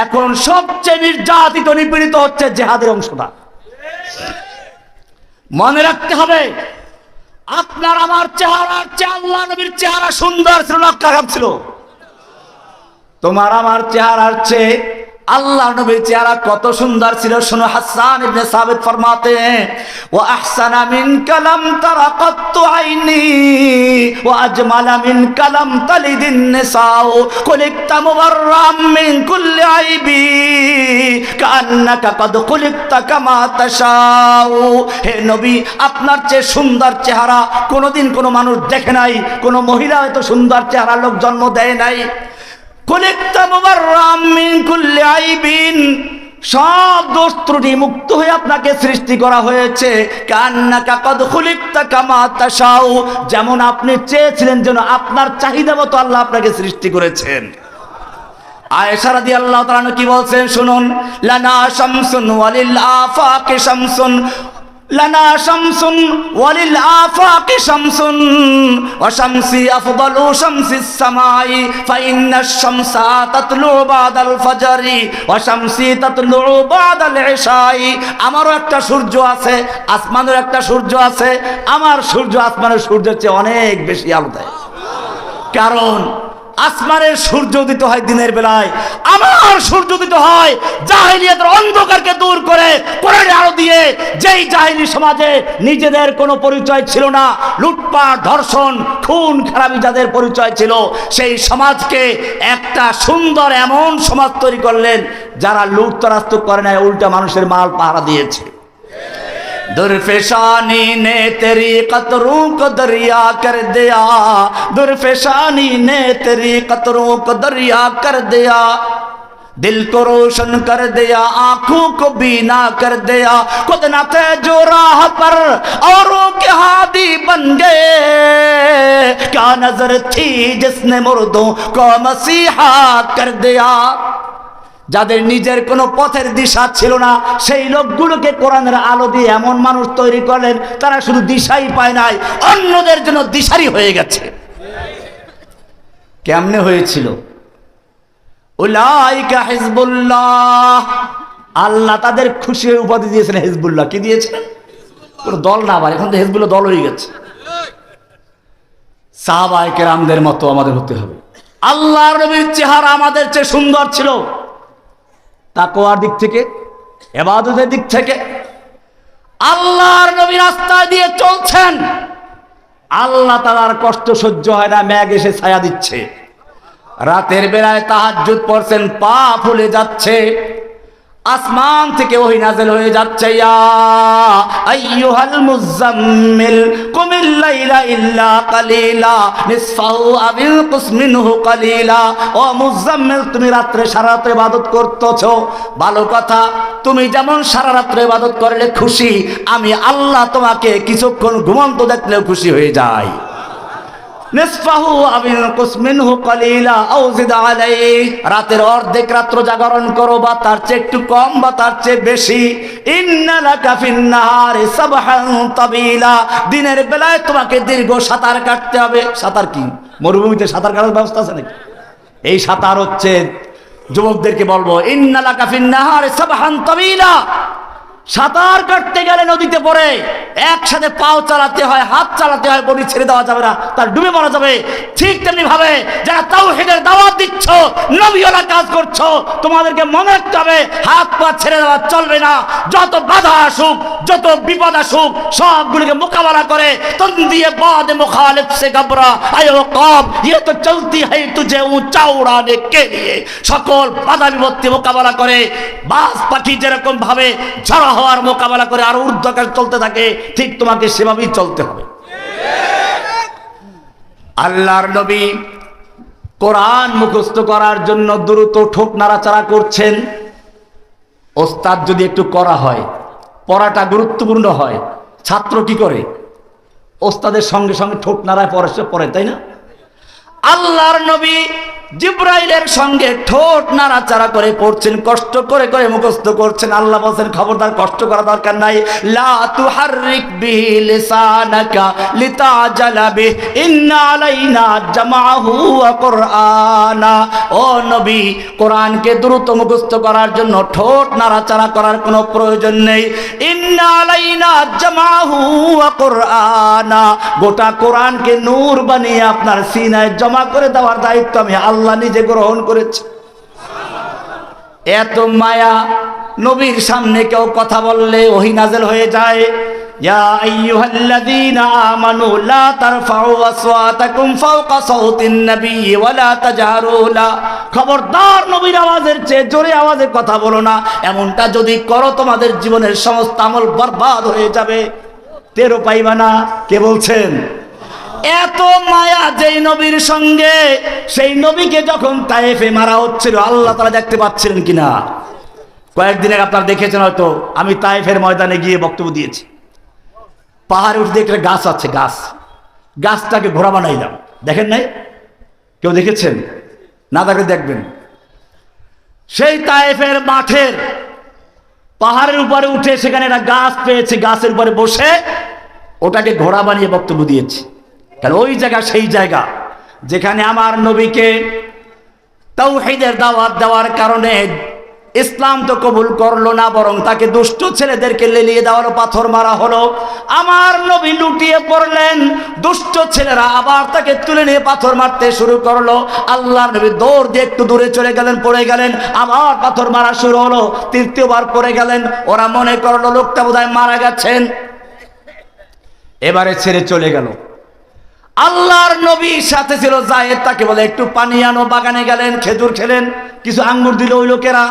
এখন সবচেয়ে নির্যাতিত নিপীড়িত হচ্ছে জিহাদের অংশটা। মনে রাখতে হবে, আপনার আমার চেহারার চেয়ে আল্লাহ নবীর চেহারা সুন্দর ছিল না খারাপ ছিল? তোমার আমার চেহারার চেয়ে আল্লাহ নবীর চেহারা কত সুন্দর ছিল। শোনো, হাসান ইবনে সাবিত ফরমাতে हैं ওয়া আহসানা মিন কালাম তারা কাত্তু আইনি ওয়া আজমালা মিন কালাম তালিদিন নিসাউ কুলিকতা মুবাররাম মিন কুল্লি আইবি কান্নাকা কদ কুলিকতা কামা তাশাউ। হে নবী, আপনার চেয়ে সুন্দর চেহারা কোনোদিন কোনো মানুষ দেখে নাই, কোনো মহিলা এত সুন্দর চেহারা লোক জন্ম দেয় নাই। সব দোষ ত্রুটি মুক্ত হয়ে আপনাকে সৃষ্টি করা হয়েছে। যেমন আপনি চেয়েছিলেন, যেন আপনার চাহিদা মতো আল্লাহ আপনাকে সৃষ্টি করেছেন। আয়েশা রাদিয়াল্লাহু তাআলা কি বলছেন শুনুন, লানা শামসুন ওয়ালিল আফাকি শামসুন, লানা শামসুন ওয়ালিল আফাকি শামসুন ওয়া শামসি আফদালু শামসিস সামাই ফাইন্নাশ শামসা তাতলু বাদাল ফাজরি ওয়া শামসি তাতলু বাদাল ইশাই। আমারও একটা সূর্য আছে, আসমানের একটা সূর্য আছে। আমার সূর্য আসমানের সূর্যের চেয়ে অনেক বেশি আলো দেয়, কারণ আসমানের সূর্য উদিত হয় দিনের বেলায়, আমার সূর্য উদিত হয় জাহেলিয়াতের অন্ধকারকে দূর করে কোরআনের আলো দিয়ে। যেই জাহেলি সমাজে নিজেদের কোনো পরিচয় ছিল না, লুটপাট, ধর্ষণ, খুন খারাপি যাদের পরিচয় ছিল, সেই সমাজকে একটা সুন্দর এমন সমাজ তৈরি করলেন যারা লুটতরাজ করে নাই, উল্টা মানুষের মাল পাহারা দিয়েছে। दुर्फेशानी ने तेरी कतरों को दरिया कर दिया, दुर्फेशानी ने तेरी कतरों को दरिया कर दिया, दिल को रोशन कर दिया, आंखों को बीना कर दिया, खुद न थे जो राह पर औरों के हादी बन गए, क्या नजर थी जिसने मुर्दों को मसीहा कर दिया। যাদের নিজের কোনো পথের দিশা ছিল না, সেই লোকগুলোকে কোরআনের আলো দিয়ে এমন মানুষ তৈরি করলেন, তারা শুধু দিশাই পায় নাই, অন্যদের জন্য দিশারি হয়ে গেছে। কেমনে হয়েছিল? উলাইকা হিজবুল্লাহ, আল্লাহ তাদের খুশি হয়ে উপাধি দিয়েছেন হিজবুল্লাহ। কি দিয়েছেন? কোনো দল না, আবার এখন তো হিজবুল্লাহ দল হয়ে গেছে। সাহাবায়ে কেরামদের মতো আমাদের হতে হবে। আল্লাহর নবীর চেহারা আমাদের চেয়ে সুন্দর ছিল, তাকওয়ার দিক থেকে, ইবাদতের দিক থেকে। আল্লাহর নবী রাস্তা দিয়ে চলছেন, আল্লাহ তাআলার কষ্ট সহ্য হয় না, মেঘ এসে ছায়া দিচ্ছে। রাতের বেলায় তাহাজ্জুদ পড়ছেন, পা ফুলে যাচ্ছে, আসমান থেকে ওহী নাযিল হয়ে যাচ্ছে, ইয়া আইয়ুহাল মুযাম্মিল কুমিল লাইলা ইল্লা কালিলা নিসফাহু আও ইনকুস মিনহু কালিলা। ও মুযাম্মিল, তুমি রাতে সারা রাত ইবাদত করতেছো, ভালো কথা। তুমি যেমন সারা রাত ইবাদত করলে খুশি, আমি আল্লাহ তোমাকে কিছুক্ষণ ঘুমন্ত দেখলেও খুশি হয়ে যাই। নিসফাহু আও ইনকুস মিনহু কালিলা আও জিদ আলাইহি, রাতের অর্ধেক রাত্র জাগরণ করো, বা তার চেয়ে একটু কম বা তার চেয়ে বেশি। ইন্না লাকা ফিন নাহারি সাবহান তাবিলা, দিনের বেলায় তোমাকে দীর্ঘ সাঁতার কাটতে হবে। সাঁতার কি মরুভূমিতে সাঁতার কাটার ব্যবস্থা আছে নাকি? এই সাঁতার হচ্ছে, যুবকদেরকে বলবো, ইন্না লাকা ফিন নাহারি সাবহান তাবিলা। সাঁতার কাটতে গেলে নদীতে পড়ে একসাথে পাও চালাতে হয়, হাত চালাতে হয়, বডি ছেড়ে দেওয়া যাবে না, তার ডুবে মারা যাবে। ঠিক তেমনি ভাবে যারা তাওহীদের দাওয়াত দিচ্ছ, নবীওয়ালা কাজ করছো, তোমাদেরকে মনে রাখতে হবে হাত পা ছেড়ে দেওয়া চলবে না। যত বাধা আসুক, যত বিপদ আসুক, সবগুলিকে মোকাবেলা করে তন্দিয়ে বাদ মুখালিফ সে ঘবরা আয়ো কব ये तो चलती है तुझे ऊंचा उड़ाने के लिए। সকল বাধা বিপত্তি মোকাবেলা করে বাজ পাখি যেরকম ভাবে ঝড় হওয়ার মোকাবেলা করে আর ঊর্ধ্বকাশ চলতে থাকে, ঠিক তোমাকে সেভাবেই চলতে হবে। আল্লাহর নবী কোরআন মুখস্থ করার জন্য দ্রুত ঠোঁট নাড়াচাড়া করছেন। ওস্তাদ যদি একটু করা হয়, পড়াটা গুরুত্বপূর্ণ হয়, ছাত্র কি করে? ওস্তাদের সঙ্গে সঙ্গে ঠোঁট নাড়ায় পড়ে, তাই না? আল্লাহর নবী জিব্রাইলের সঙ্গে ঠোঁট নাড়াচাড়া করে পড়ছেন, কষ্ট করে করে মুখস্থ করছেন। আল্লাহ বলেন খবরদার কষ্ট করা দরকার নাই। লা তুহাররিক বিহি লিসানাকা লিতাজালা বিহি ইন্না আলাইনা জামাহু ওয়া কুরআনা। ও নবী, কোরআনকে দ্রুত মুখস্থ করার জন্য ঠোঁট নাড়াচাড়া করার কোনো প্রয়োজন নেই। ইন্না আলাইনা জামাহু ওয়া কুরআনা, গোটা কোরআনকে নূর বানিয়ে আপনার সিনায় জমা করে দেওয়ার দায়িত্ব আমি আল্লাহ নিজে গ্রহণ করেছি। এত মায়া, নবীর সামনে কেউ কথা বললে ওহী নাযিল হয়ে যায়। ইয়া আইয়ুহাল্লাযীনা আমানু লা তারফাউ আসওয়াতাকুম ফাওকা সাওতিন নাবিয়্যি ওয়া লা তাজহারু লা, খবরদার নবীর আওয়াজের চেয়ে জোরে আওয়াজে কথা বলো না। এমনটা যদি করো তোমাদের জীবনের সমস্ত আমল বরবাদ হয়ে যাবে, টেরও পাইবা না। কে বলছেন? এত মায়া যেই নবীর সঙ্গে, সেই নবীকে যখন তায়েফে মারা হচ্ছিল আল্লাহ তাআলা দেখতে পাচ্ছিলেন কিনা? কয়েকদিন আগে আপনারা দেখেছেন হয়তো, আমি তায়েফের ময়দানে গিয়ে বক্তব্য দিয়েছি। পাহাড়ে উঠে দেখলে গাছ আছে, গাছটাকে ঘোড়া বানাইলাম। দেখেন নাই? কেউ দেখেছেন? না দেখলে দেখবেন। সেই তায়েফের মাঠের পাহাড়ের উপরে উঠে সেখানে একটা গাছ পেয়েছি, গাছের উপরে বসে ওটাকে ঘোড়া বানিয়ে বক্তব্য দিয়েছি। কারণ ওই জায়গা সেই জায়গা যেখানে আমার নবীকে তাওহীদের দাওয়াত দেওয়ার কারণে ইসলাম তো কবুল করলো না, বরং তাকে দুষ্ট ছেলেদেরকে লেলিয়ে দেওয়ার পাথর মারা হলো। আমার নবী লুটিয়ে পড়লেন, দুষ্ট ছেলেরা আবার তাকে তুলে নিয়ে পাথর মারতে শুরু করলো। আল্লাহর নবী দৌড় দিয়ে একটু দূরে চলে গেলেন, পড়ে গেলেন, আবার পাথর মারা শুরু হলো। তৃতীয়বার পড়ে গেলেন। ওরা মনে করলো লোকটা বোধহয় মারা গেছেন, এবারে ছেড়ে চলে গেল। আল্লাহর নবীর সাথে ছিল যায়েদ, তাকে বলে একটু পানি আনো। বাগানে গেলেন, খেজুর খেলেন, কিছু আঙ্গুর দিল, ওই লোকেরা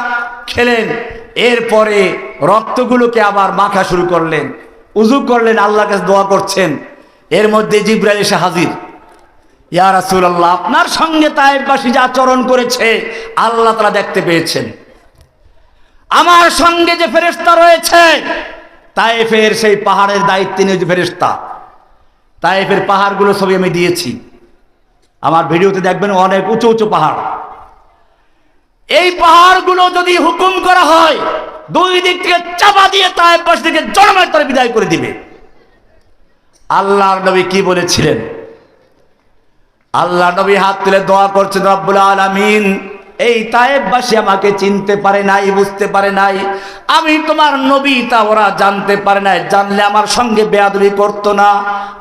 খেলেন। এরপরে রক্তগুলোকে আবার মাখা শুরু করলেন, উযু করলেন, আল্লাহর কাছে দোয়া করছেন। এর মধ্যে জিবরাইল এসে হাজির। ইয়া রাসূলুল্লাহ, আপনার সঙ্গে তায়েফবাসী যে আচরণ করেছে আল্লাহ তাআলা দেখতে পেয়েছেন। আমার সঙ্গে যে ফেরেশতা রয়েছে, তায়েফের সেই পাহাড়ের দায়িত্বে নিয়ে যে ফেরেশতা, তায়েফের পাহাড়গুলো ছবি আমি দিয়েছি, আমার ভিডিওতে দেখবেন, অনেক উঁচু উঁচু পাহাড়। এই পাহাড়গুলো যদি হুকুম করা হয় দুই দিক থেকে চাপা দিয়ে তায়েফবাসীকে জনমের তরে বিদায় করে দিবে। আল্লাহর নবী কি বলেছিলেন? আল্লাহর নবী হাত তুলে দোয়া করছেন, রব্বুল আলামিন, এই তায়েফবাসী আমাকে চিনতে পারে নাই, বুঝতে পারে নাই, আমি তোমার নবী, তা ওরা জানতে পারে নাই। জানলে আমার সঙ্গে বেয়াদবি করতো না।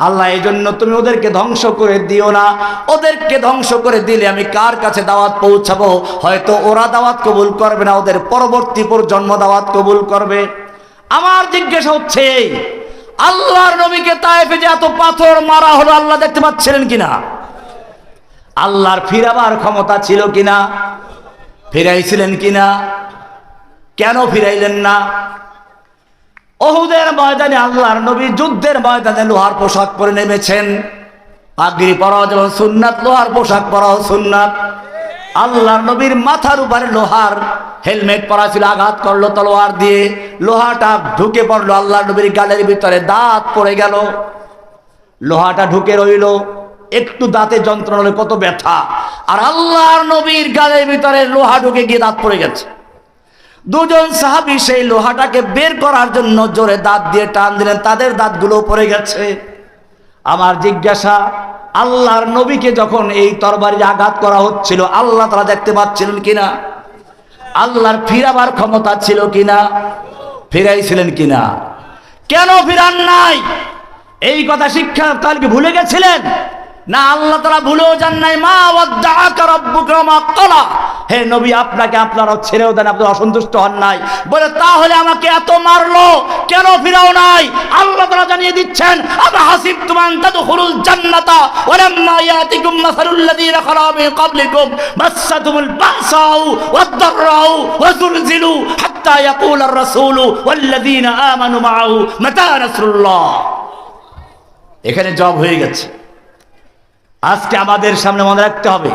আল্লাহ, এই জন্য তুমি ওদেরকে ধ্বংস করে দিও না। ওদেরকে ধ্বংস করে দিলে আমি কার কাছে দাওয়াত পৌঁছাবো? হয়তো ওরা দাওয়াত কবুল করবে না, ওদের পরবর্তী প্রজন্ম দাওয়াত কবুল করবে। আমার জিজ্ঞাসা হচ্ছে, আল্লাহর নবীকে তায়েফে যে এত পাথর মারা হলো, আল্লাহ দেখতে পাচ্ছিলেন কিনা? আল্লাহর ফিরাবার ক্ষমতা ছিল কিনা? ফিরাইছিলেন কিনা? কেন ফিরাইলেন না? উহুদের ময়দানে আল্লাহর নবী যুদ্ধের ময়দানে লোহার পোশাক পরে নেমেছেন। পাগড়ি পরাও যেমন সুন্নাত, লোহার পোশাক পরাও সুন্নাত। আল্লাহর নবীর মাথার উপরে লোহার হেলমেট পরা ছিল, আঘাত করলো তলোয়ার দিয়ে, লোহাটা ঢুকে পড়লো আল্লাহর নবীর গালের ভিতরে, দাঁত পড়ে গেল। লোহাটা ঢুকে রইল, একটু দাঁতে যন্ত্রণা হলে কত ব্যথা। আর আল্লাহর নবীর গালের ভিতরে লোহা ঢুকে গিয়ে দাঁত পড়ে গেছে। দুজন সাহাবী সেই লোহাটাকে বের করার জন্য জোরে দাঁত দিয়ে টান দিলেন, তাদের দাঁতগুলো পড়ে গেছে। আমার জিজ্ঞাসা, আল্লাহর নবীকে যখন এই তরবারির আঘাত করা হচ্ছিল আল্লাহ তাআলা দেখতে পাচ্ছিলেন কিনা? আল্লাহর ফিরাবার ক্ষমতা ছিল কিনা? ফিরাইছিলেন কিনা? কেন ফিরান নাই? এই কথা শিক্ষা তাহলে ভুলে গেছিলেন না? আল্লাহ তাআলা ভুলেও যান নাই। মা ওয়াদ্দাআকা রাব্বুকা ওয়া মা ক্বালা, হে নবী, আপনাকে আপনারা ছেড়েও দেন, আপনি অসন্তুষ্ট হন নাই। বলে তাহলে আমাকে এত মারলো, কেন ফিরাও নাই? আল্লাহ তাআলা জানিয়ে দিচ্ছেন, আমা হাসিবতুম আন তাদখুলুল জান্নাতা ওয়া লাম্মা ইয়াতিকুম মাসালুল লাযীনা খালা মিন ক্বাবলিকুম মাসসাতুমুল বাসাউ ওয়াদ-দাররাউ ওয়া যুলজিলু হাত্তা ইয়াকুলার রাসূলু ওয়াল লাযীনা আমানু মাআহু মাতা নাসরুল্লাহ। এখানে জব হয়ে গেছে। আজকে আমাদের সামনে মনে রাখতে হবে,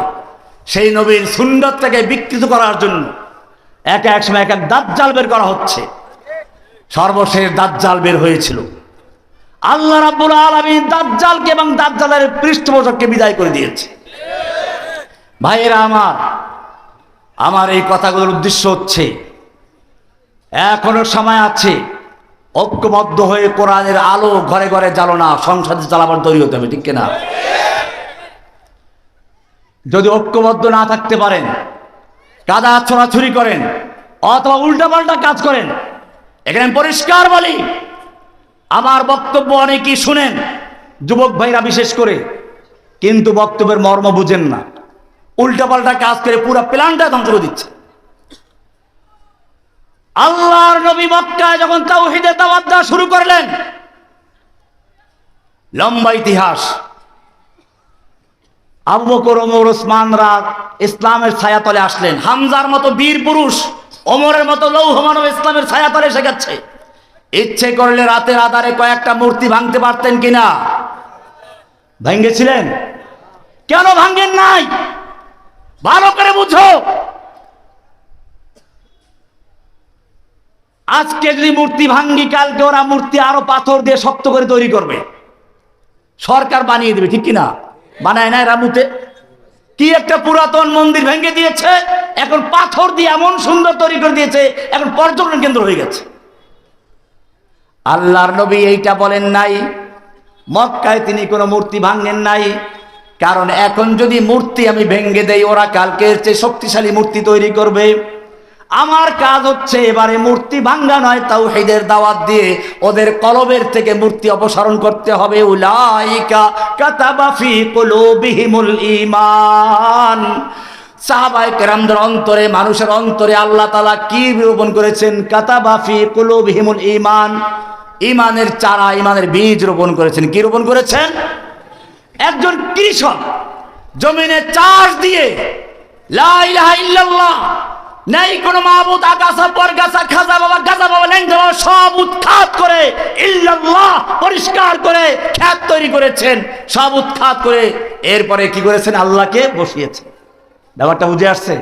সেই নবীর সুন্নতটাকে বিকৃত করার জন্য এক সময় এক দাজ্জাল বের করা হচ্ছে। সর্বশেষ দাজ্জাল বের হয়েছিল। আল্লাহ রাব্বুল আলামিন দাজ্জালকে এবং দাজ্জালের পৃষ্ঠপোষককে বিদায় করে দিয়েছে। ভাইয়েরা আমার এই কথাগুলোর উদ্দেশ্য হচ্ছে এখনো সময় আছে, ঐক্যবদ্ধ হয়ে কোরআনের আলো ঘরে ঘরে জ্বালো না, সংসদে জ্বালাবার তৈরি হতে হবে, ঠিক কিনা? যদি ঐক্যবদ্ধ না থাকতে পারেন, কাদা ছোড়াছুরি করেন অথবা উল্টাপাল্টা কাজ করেন, এখানে পরিষ্কার বলি, আমার বক্তব্য অনেকেই শুনেন, যুবক ভাইরা বিশেষ করে, কিন্তু বক্তব্যের মর্ম বুঝেন না, উল্টাপাল্টা কাজ করে পুরো প্ল্যানটা ধ্বংস করে দিচ্ছে। আল্লাহর নবী মক্কায় যখন তাওহীদের দাওয়াত দেওয়া শুরু করলেন, লম্বা ইতিহাস, আবু বকর, ওমর, ওসমানরা ইসলামের ছায়াতলে আসলেন, হামজার মতো বীর পুরুষ, ওমরের মতো লৌহ মানব ইসলামের ছায়াতলে এসে গেছে। ইচ্ছে করলে রাতের আধারে কয়েকটা মূর্তি ভাঙতে পারতেন কিনা? ভাঙ্গেছিলেন? কেন ভাঙ্গেন নাই? ভালো করে বুঝো। আজকে যদি মূর্তি ভাঙ্গি, কালকে ওরা মূর্তি আরো পাথর দিয়ে শক্ত করে তৈরি করবে, সরকার বানিয়ে দেবে, ঠিক কিনা? বানায় নাই রামুতে? কি একটা পুরাতন মন্দির ভেঙে দিয়েছে, এখন পাথর দিয়ে এমন সুন্দর তৈরি করে দিয়েছে, এখন পর্যটন কেন্দ্র হয়ে গেছে। আল্লাহর নবী এইটা বলেন নাই, মক্কায় তিনি কোনো মূর্তি ভাঙেন নাই, কারণ এখন যদি মূর্তি আমি ভেঙে দেই, ওরা কালকের চেয়ে শক্তিশালী মূর্তি তৈরি করবে। আমার কাজ হচ্ছে এবারে মূর্তি ভাঙ্গা নয়, তাওহীদের দাওয়াত দিয়ে ওদের কলবের থেকে মূর্তি অপসারণ করতে হবে। উলাইকা কাতাবা ফি কুলুবিহিমুল ঈমান। সাহাবায়ে কেরামদের অন্তরে, মানুষের অন্তরে আল্লাহ তাআলা কি রোপণ করেছেন? কাতাবা ফি কুলুবিহিমুল ঈমান, ঈমানের চারা, ঈমানের বীজ রোপণ করেছেন। কি রোপণ করেছেন? একজন কৃষক জমিনে চাষ দিয়ে লা ইলাহা ইল্লাল্লাহ, নাই কোনো মাবুদ, আগাছা পরগাছা, খাজা বাবা, গাজা বাবা, ল্যাংজা বাবা সব উৎখাত করে ইল্লাল্লাহ পরিষ্কার করে খেত তৈরি করেছেন, সব উৎখাত করে এরপরে কি করেছেন? আল্লাহকে বসিয়েছেন। ব্যাপারটা বুঝে আসছে?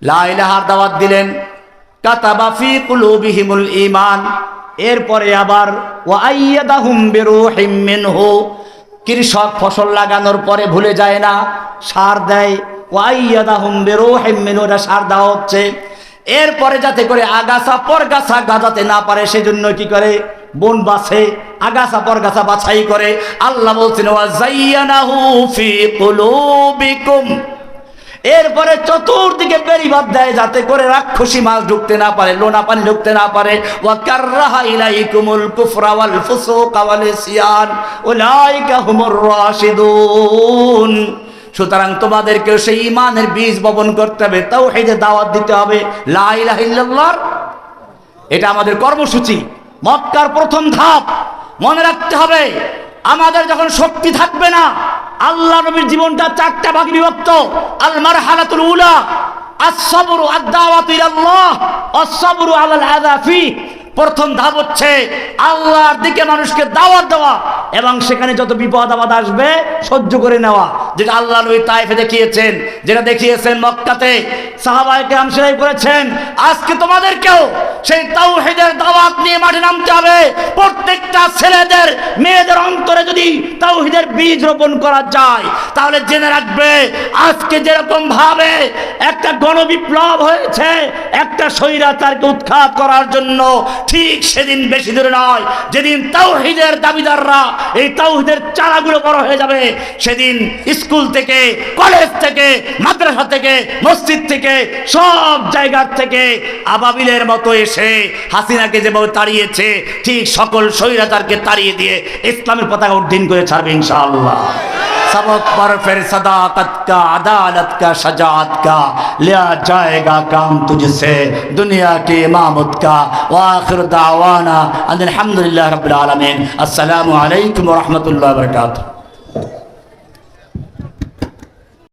লা ইলাহার দাওয়াত দিলেন, কাতাবা ফি কুলুবিহিমুল ঈমান, এরপরে আবার ওয়া আইয়াদাহুম বিরূহিম মিনহু, কৃষক ফসল লাগানোর পরে ভুলে যায় না, সার দেয়। ওয়াইয়াদাহুম বিরূহিম মিনহু, সার দেওয়া হচ্ছে। এরপরে যাতে করে আগাছা পরগাছা গাজাতে না পারে সেজন্য কি করে? বন বাছে, আগাছা পরগাছা বাছাই করে। আল্লাহ বলছেন ওয়া যায়্যানাহু ফি কুলুবিকুম, এরপরে চতুর্দিকে বেড়িবাঁধ দেয় যাতে করে রাক্ষসী মাছ ঢুকতে না পারে, লোনা পানি ঢুকতে না পারে। ওয়া কাররাহা ইলাইকুমুল কুফরা ওয়াল ফুসুকা ওয়াল ইসয়ান উলাইকা হুমুর রাশিদুন। সুতরাং তোমাদেরকে সেই ঈমানের বীজ বপন করতে হবে, তাওহীদের দাওয়াত দিতে হবে, লা ইলাহা ইল্লাল্লাহ। এটা আমাদের কর্মসূচি, মক্কার প্রথম ধাপ। মনে রাখতে হবে, আমাদের যখন শক্তি থাকবে না, আল্লাহ নবীর জীবনটা চারটা ভাগে বিভক্ত। আল মারহালাতুল উলা আস-সাবরু আদ-দাওয়াতু ইলাল্লাহ আস-সাবরু আলাল আযা ফি। প্রথম ধাপ হচ্ছে আল্লাহর দিকে মানুষকে দাওয়াত দেওয়া এবং সেখানে যত বিপদ আপদ আসবে সহ্য করে নেওয়া, যেটা আল্লাহ নবী তায়েফে দেখিয়েছেন, যেটা দেখিয়েছেন মক্কাতে, সাহাবায়ে কেরাম সেটাই করেছেন। আজকে তোমাদেরকেও সেই তাওহীদের দাওয়াত নিয়ে মাঠে নামতে হবে। প্রত্যেকটা ছেলেদের মেয়েদের অন্তরে যদি তাওহীদের বীজ রোপণ করা যায়, তাহলে জেনে রাখবে আজকে যেরকম ভাবে একটা গণবিপ্লব হয়েছে একটা স্বৈরাচারকে উৎখাত করার জন্য, ঠিক সেদিন বেশি দূরে নয়, যেদিন তাওহীদের দাবিদাররা এই তাওহীদের চারাগুলো বড় হয়ে যাবে, সেদিন স্কুল থেকে, কলেজ থেকে, মাদ্রাসা থেকে, মসজিদ থেকে, সব জায়গার থেকে আবাবিলের মতো এসে হাসিনাকে যেভাবে তাড়িয়েছে, ঠিক সকল স্বৈরাচারকে তাড়িয়ে দিয়ে ইসলামের পতাকা উড্ডীন করে ছাড়বে ইনশাআল্লাহ। सबक पर फिर सदाकत का, अदालत का, शजाअत का लिया जाएगा काम तुझसे, दुनिया की इमामत का। व आखिर दावाना अनिल हम्दुलिल्लाहि रब्बिल आलमीन। अस्सलामु अलैकुम व रहमतुल्लाहि व बरकातुहू।